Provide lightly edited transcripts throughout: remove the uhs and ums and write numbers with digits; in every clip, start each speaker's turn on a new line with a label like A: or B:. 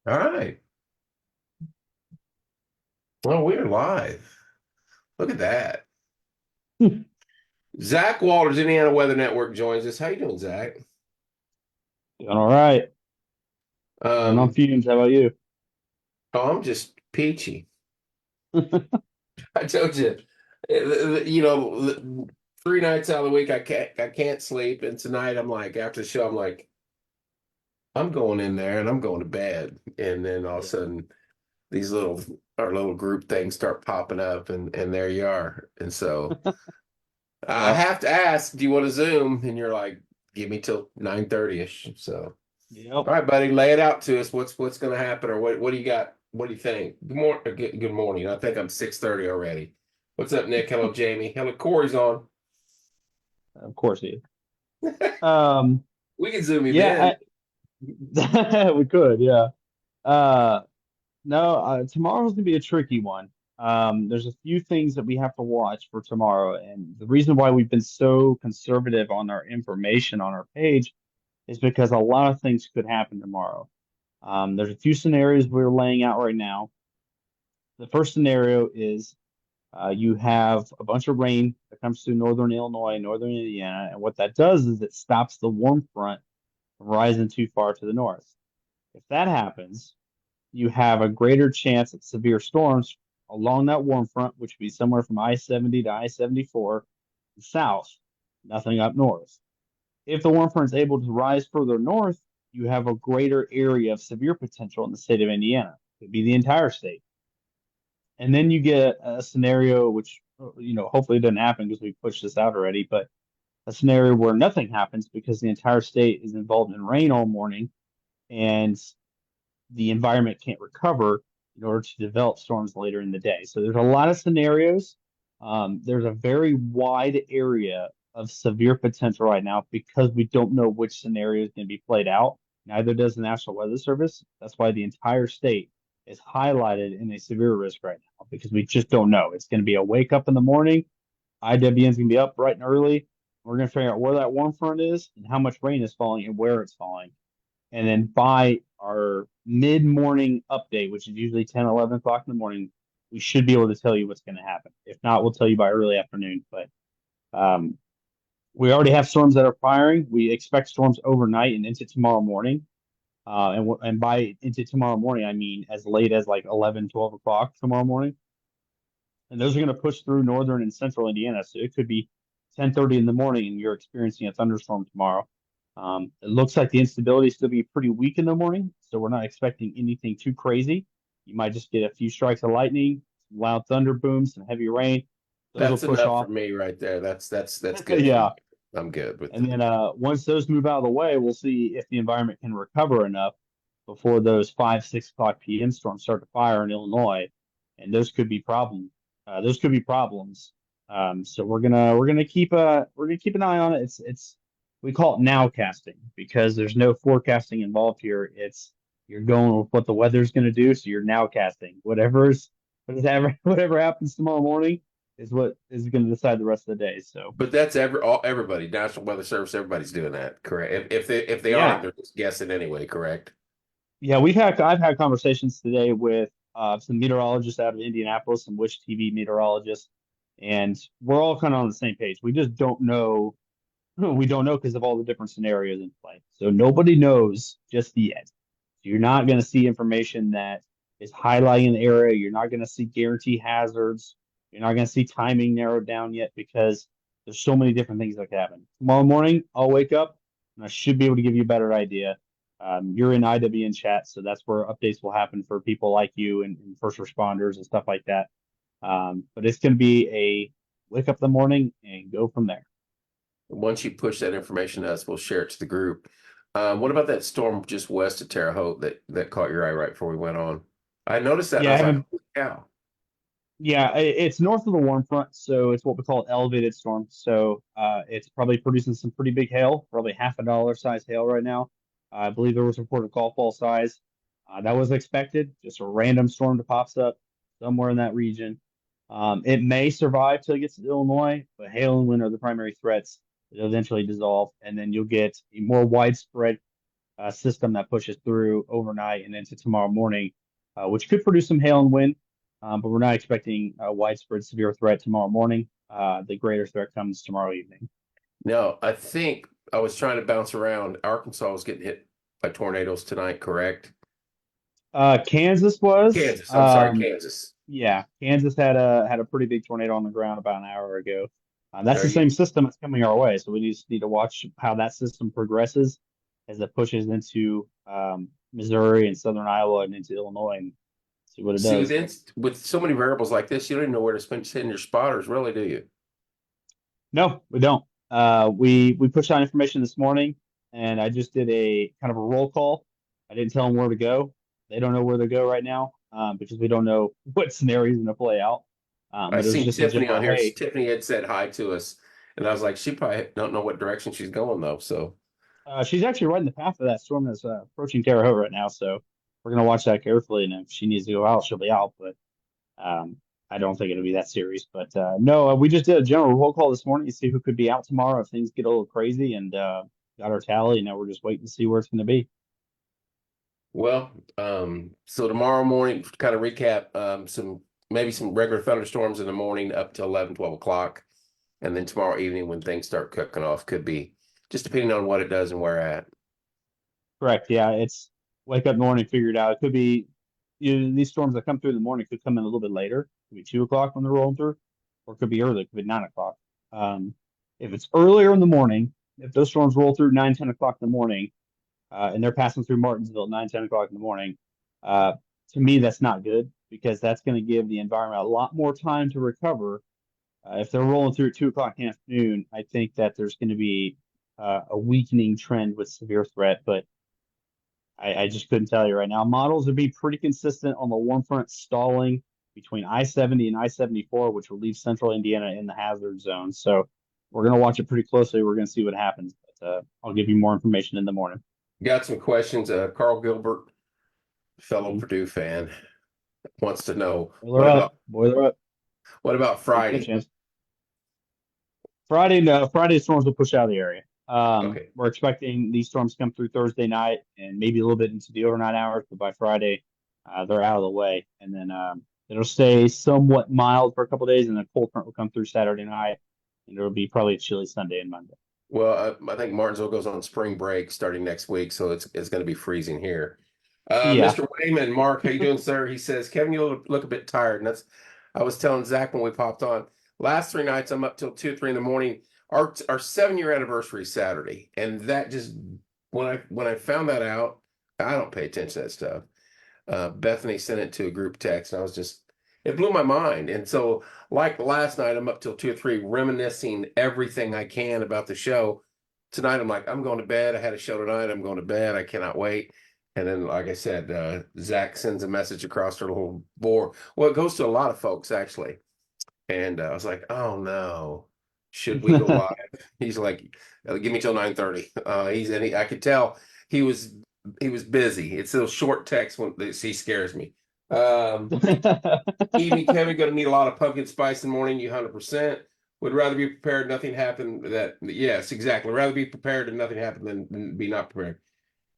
A: All right. Well, we're live. Look at that. Zach Walters, Indiana Weather Network joins us. How you doing, Zach?
B: Doing all right. Running on
A: Um,
B: fumes. How about you?
A: oh, I'm just peachy. I told you, you know, 3 nights out of the week I can't sleep, and tonight I'm like after the show I'm like I'm going in there and I'm going to bed, and then all of a
B: Yeah.
A: sudden these our little group things start popping up, and there you are, and so. I
B: Yep.
A: have to ask, do you want to Zoom? And you're like, give me till 9:30ish. So,
B: Yep.
A: all right, buddy, lay it out to us. What's going to happen, or what do you got? What do you think? Good morning. I think I'm 6:30 already. What's up, Nick? Hello, Jamie. Hello, Corey's on.
B: Of course he is. Um.
A: We can Zoom him in.
B: Yeah. We could. Yeah. Uh. No. Tomorrow's gonna be a tricky one. There's a few things that we have to watch for tomorrow, and the reason why we've been so conservative on our information on our page is because a lot of things could happen tomorrow. There's a few scenarios we're laying out right now. The first scenario is you have a bunch of rain that comes through northern Illinois, northern Indiana, and what that does is it stops the warm front from rising too far to the north. If that happens, you have a greater chance of severe storms along that warm front, which would be somewhere from I-70 to I-74 south, nothing up north. If the warm front is able to rise further north, you have a greater area of severe potential in the state of Indiana. It could be the entire state. And then you get a scenario which, hopefully it doesn't happen because we pushed this out already, but a scenario where nothing happens because the entire state is involved in rain all morning and the environment can't recover in order to develop storms later in the day. So there's a lot of scenarios. There's a very wide area of severe potential right now because we don't know which scenario is going to be played out. Neither does the National Weather Service. That's why the entire state is highlighted in a severe risk right now because we just don't know. It's going to be a wake up in the morning. IWN is going to be up bright and early. We're going to figure out where that warm front is and how much rain is falling and where it's falling. And then by our mid morning update, which is usually 10, 11 o'clock in the morning, we should be able to tell you what's going to happen. If not, we'll tell you by early afternoon. But um, we already have storms that are firing. We expect storms overnight and into tomorrow morning. And by into tomorrow morning, I mean as late as like 11, 12 o'clock tomorrow morning. And those are going to push through northern and central Indiana. So it could be 10:30 in the morning and you're experiencing a thunderstorm tomorrow. It looks like the instability is still be pretty weak in the morning, so we're not expecting anything too crazy. You might just get a few strikes of lightning, some loud thunder booms, some heavy rain. Those will
A: That's
B: push
A: enough for
B: off.
A: me right there. That's good for me.
B: Yeah.
A: I'm good with
B: And
A: it.
B: then once those move out of the way, we'll see if the environment can recover enough before those 5, 6 o'clock p.m. storms start to fire in Illinois, and those could be problems. Those could be problems. So we're gonna keep an eye on it. It's we call it nowcasting because there's no forecasting involved here. It's you're going with what the weather's going to do, so you're nowcasting. Whatever happens tomorrow morning is what is going to decide the rest of the day. So
A: But that's everybody, National Weather Service, everybody's doing that, correct? If they aren't,
B: yeah,
A: they're just guessing anyway, correct?
B: yeah, I've had conversations today with some meteorologists out of Indianapolis, some Wish TV meteorologists, and we're all kind of on the same page. We just don't know. We don't know because of all the different scenarios in play. So nobody knows just yet. So you're not going to see information that is highlighting the area. You're not going to see guarantee hazards. You're not going to see timing narrowed down yet because there's so many different things that can happen. Tomorrow morning, I'll wake up and I should be able to give you a better idea. You're in IWN chat, so that's where updates will happen for people like you and first responders and stuff like that. But it's going to be a wake up in the morning and go from there.
A: Once you push that information to us, we'll share it to the group. What about that storm just west of Terre Haute that caught your eye right before we went on? I noticed that and I
B: Yeah, I
A: was like,
B: haven't.
A: holy cow.
B: Yeah, it's north of the warm front, so it's what we call an elevated storm. So it's probably producing some pretty big hail, probably half a dollar size hail right now. I believe there was a reported golf ball size. That was expected, just a random storm that pops up somewhere in that region. It may survive till it gets to Illinois, but hail and wind are the primary threats. It'll eventually dissolve, and then you'll get a more widespread system that pushes through overnight and into tomorrow morning, which could produce some hail and wind. But we're not expecting a widespread severe threat tomorrow morning. The greater threat comes tomorrow evening.
A: Now, I think I was trying to bounce around. Arkansas was getting hit by tornadoes tonight, correct?
B: Kansas was.
A: Kansas. I'm sorry, Kansas.
B: Yeah, Kansas had a pretty big tornado on the ground about an hour ago. That's
A: Are
B: the
A: you
B: same system that's coming our way, so we just need to watch how that system progresses as it pushes into Missouri and southern Iowa and into Illinois and see what it
A: see
B: does.
A: with so many variables like this, you don't even know where to send your spotters, really, do you?
B: No, we don't. We pushed out information this morning, and I just did a kind of a roll call. I didn't tell them where to go. They don't know where to go right now because we don't know what scenario is going to play out.
A: I
B: But it was
A: seen
B: just a
A: Tiffany on
B: general,
A: here.
B: hey,
A: Tiffany had said hi to us, and I was like, she probably don't know what direction she's going though. So
B: she's actually right in the path of that storm that's approaching Terre Haute right now. So we're going to watch that carefully. And if she needs to go out, she'll be out. But um, I don't think it'll be that serious. But no, we just did a general roll call this morning to see who could be out tomorrow if things get a little crazy and got our tally. And now we're just waiting to see where it's going to be.
A: well, so tomorrow morning, to kind of recap, maybe some regular thunderstorms in the morning up to 11, 12 o'clock. And then tomorrow evening when things start cooking off, could be just depending on what it does and where at.
B: Correct. Yeah, it's wake up in the morning, figure it out. It could be these storms that come through in the morning could come in a little bit later. It could be 2 o'clock when they're rolling through, or it could be early. It could be 9 o'clock. Um, if it's earlier in the morning, if those storms roll through 9, 10 o'clock in the morning, and they're passing through Martinsville at 9, 10 o'clock in the morning, uh, to me that's not good because that's going to give the environment a lot more time to recover. If they're rolling through at 2 o'clock in the afternoon, I think that there's going to be a weakening trend with severe threat, but I just couldn't tell you right now. Models would be pretty consistent on the warm front stalling between I-70 and I-74, which will leave central Indiana in the hazard zone. So we're going to watch it pretty closely. We're going to see what happens. But I'll give you more information in the morning.
A: Got some questions. Carl Gilbert, fellow
B: Mhm.
A: Purdue fan, wants to know
B: Boiler up. Boiler up.
A: what about
B: You get a
A: Friday?
B: chance. Friday, no, Friday storms will push out of the area.
A: Okay.
B: We're expecting these storms to come through Thursday night and maybe a little bit into the overnight hours, but by Friday, they're out of the way. And then it'll stay somewhat mild for a couple of days, and then cold front will come through Saturday night, and it'll be probably a chilly Sunday and Monday.
A: Well, I think Martinsville goes on spring break starting next week, so it's going to be freezing here.
B: Yeah.
A: Mr. Wayman, Mark, how you doing, sir? He says, Kevin, you look a bit tired, and that's I was telling Zach when we popped on. Last 3 nights, I'm up till 2, 3 in the morning. Our 7 year anniversary is Saturday, and that just when I found that out, I don't pay attention to that stuff. Bethany sent it to a group text, and I was just it blew my mind. And so, like last night, I'm up till 2 or 3, reminiscing everything I can about the show. Tonight, I'm like, I'm going to bed. I had a show tonight. I'm going to bed. I cannot wait. And then, like I said, Zach sends a message across her little board. Well, it goes to a lot of folks actually. And I was like, oh no, should we go live? He's like, give me till 9:30. I could tell he was he was busy. It's those short texts when he scares me. Um, Evening, Kevin, going to need a lot of pumpkin spice in the morning. You 100% would rather be prepared. Nothing happen. Yes, exactly. Rather be prepared and nothing happen than be not prepared.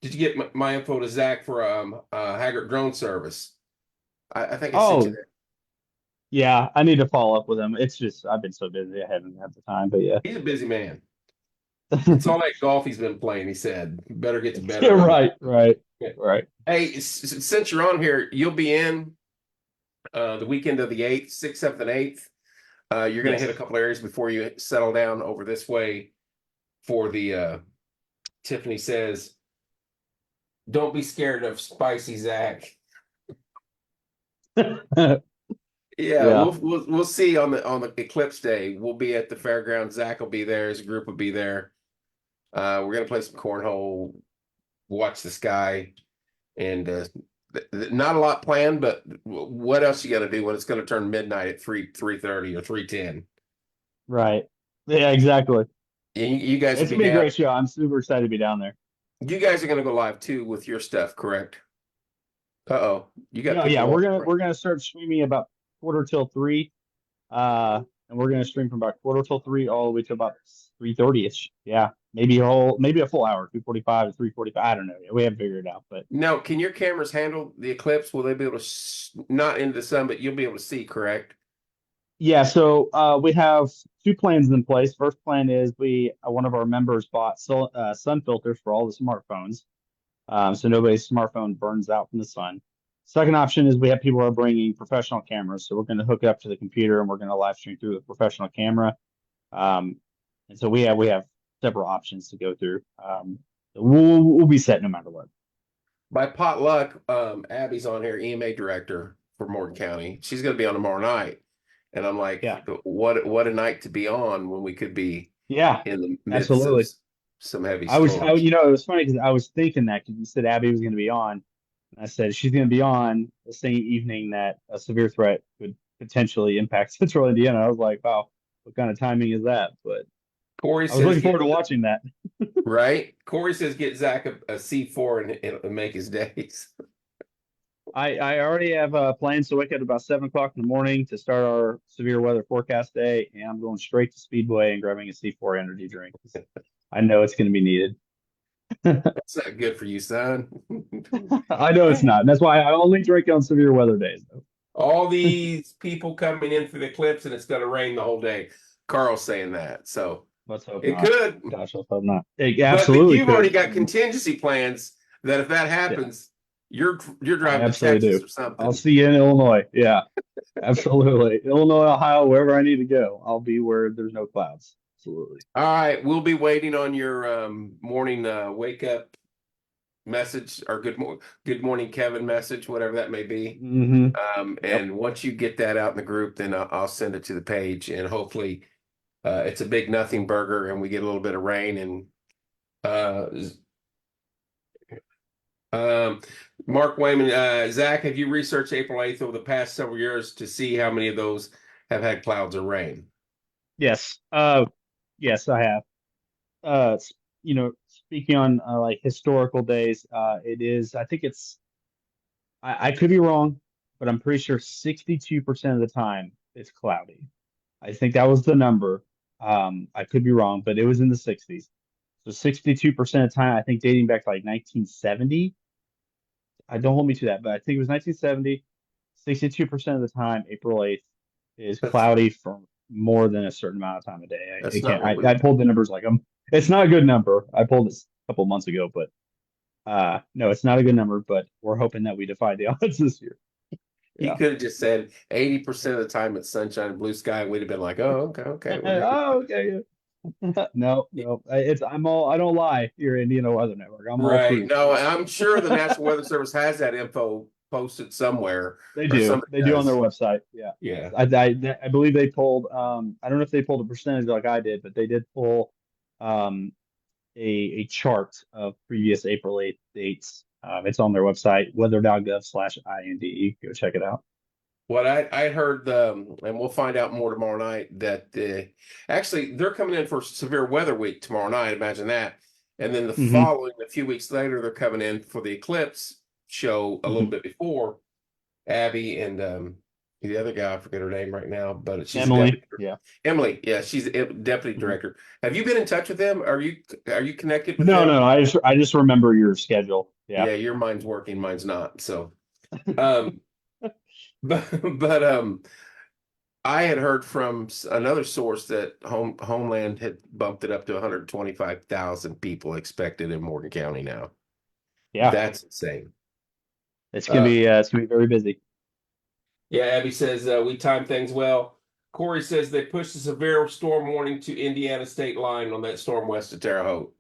A: Did you get my info to Zach for Haggard drone service? I think I sent you
B: Oh,
A: that.
B: yeah. I need to follow up with him. It's just I've been so busy. I haven't had the time, but yeah.
A: He's a busy man. It's all that golf he's been playing. He said, "Better get to bed
B: Yeah,
A: early."
B: right, right, right.
A: Hey, since you're on here, you'll be in the weekend of the 8th, 6th, 7th, and 8th. You're going to hit a
B: Yes.
A: couple areas before you settle down over this way for the Tiffany says, "Don't be scared of spicy Zach." Yeah,
B: Yeah.
A: we'll see on the eclipse day. We'll be at the fairground. Zach will be there. His group will be there. We're gonna play some cornhole, watch the sky, and not a lot planned. But what else you got to do when it's going to turn midnight at 3:30 or 3:10?
B: Right. Yeah, exactly.
A: You guys will
B: It's
A: be
B: gonna be a
A: down.
B: great show. I'm super excited to be down there.
A: You guys are going to go live too with your stuff, correct? Uh-oh, you got
B: Yeah,
A: people
B: yeah, we're gonna
A: watching.
B: we're gonna start streaming about quarter till 3. And and we're gonna stream from about quarter till 3 all the way to about 3:30ish. Yeah, maybe a full hour, 2:45 to 3:45. I don't know. We haven't figured it out, but
A: Now, can your cameras handle the eclipse? Will they be able to not into the sun, but you'll be able to see, correct?
B: yeah. So we have two plans in place. First plan is we one of our members bought sun filters for all the smartphones, so nobody's smartphone burns out from the sun. Second option is we have people who are bringing professional cameras, so we're going to hook it up to the computer and we're going to live stream through the professional camera. And so we have several options to go through. We'll be set no matter what.
A: By potluck, Abby's on here, EMA director for Morgan County. She's going to be on tomorrow night, and I'm like,
B: Yeah.
A: what a night to be on when we could be
B: Yeah,
A: in the midst
B: absolutely.
A: of some heavy
B: I was,
A: storms.
B: it was funny because I was thinking that because you said Abby was going to be on. And I said she's going to be on the same evening that a severe threat could potentially impact Central Indiana. I was like, wow, what kind of timing is that? But
A: Corey
B: I was
A: says,
B: looking forward to watching that.
A: right? Corey says, get Zach a C4 and it'll make his days.
B: I already have plans to wake up at about 7 o'clock in the morning to start our severe weather forecast day, and I'm going straight to Speedway and grabbing a C4 energy drink. I know it's going to be needed.
A: That's not good for you, son.
B: I know it's not. And that's why I only drink on severe weather days, though.
A: All these people coming in for the eclipse and it's going to rain the whole day. Carl's saying that. So
B: Let's hope
A: it
B: not.
A: could.
B: Gosh, let's hope not. It
A: But
B: absolutely
A: you've
B: could.
A: already got contingency plans that if that happens, you're
B: I
A: driving to
B: absolutely
A: Texas
B: do.
A: or something.
B: I'll see you in Illinois. Yeah, absolutely. Illinois, Ohio, wherever I need to go, I'll be where there's no clouds. Absolutely.
A: All right, we'll be waiting on your morning wake up message or good morning Kevin message, whatever that may be.
B: Mm-hmm.
A: And once you get that out in the group, then I'll send it to the page, and hopefully it's a big nothing burger and we get a little bit of rain. And Mark Wayman, Zach, have you researched April 8th over the past several years to see how many of those have had clouds or rain?
B: Yes. Yes, I have. Speaking on like historical days, it is. I think it's. I could be wrong, but I'm pretty sure 62% of the time it's cloudy. I think that was the number. I could be wrong, but it was in the 60s. So 62% of the time, I think dating back to like 1970. I don't hold me to that, but I think it was 1970. 62% of the time, April 8th is
A: That's
B: cloudy for more than a certain amount of time a day. I
A: that's not
B: can't.
A: what we
B: I pulled the numbers like it's not a good number. I pulled this a couple months ago, but no, it's not a good number. But we're hoping that we defy the odds this year.
A: He
B: Yeah.
A: could have just said 80% of the time it's sunshine and blue sky. We'd have been like, oh, okay.
B: Oh, okay. No. I don't lie here, Indiana Weather Network. I'm all
A: Right.
B: truth.
A: No, I'm sure the National Weather Service has that info posted somewhere.
B: They
A: Or
B: do.
A: somebody
B: They do on their
A: does.
B: website. Yeah.
A: Yeah.
B: I believe they pulled. I don't know if they pulled a percentage like I did, but they did pull a chart of previous April 8th dates. It's on their website, weather.gov/INDE. Go check it out.
A: What I heard, and we'll find out more tomorrow night, that actually they're coming in for severe weather week tomorrow night. Imagine that. And then the
B: Mm-hmm.
A: following, a few weeks later, they're coming in for the eclipse show a little bit before. Abby and the other guy, I forget her name right now, but she's
B: Emily. Yeah.
A: Emily. Yeah, she's a deputy director. Have you been in touch with them? Are you connected with
B: No,
A: them?
B: no. I just remember your schedule. Yeah.
A: Yeah, your mind's working, mine's not. So, um, but I had heard from another source that Homeland had bumped it up to 125,000 people expected in Morgan County now.
B: Yeah.
A: That's insane.
B: It's gonna be very busy.
A: Yeah, Abby says we timed things well. Corey says they pushed a severe storm warning to Indiana state line on that storm west of Terre Haute.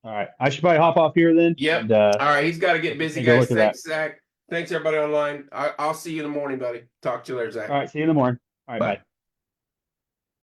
B: All right. I should probably hop off here then.
A: Yep.
B: And,
A: All right, he's got to get busy,
B: take a
A: guys.
B: look at that.
A: Thanks, Zach. Thanks, everybody online. I'll see you in the morning, buddy. Talk to you later, Zach.
B: All right. See you in the morning. All right.
A: Bye.
B: Bye.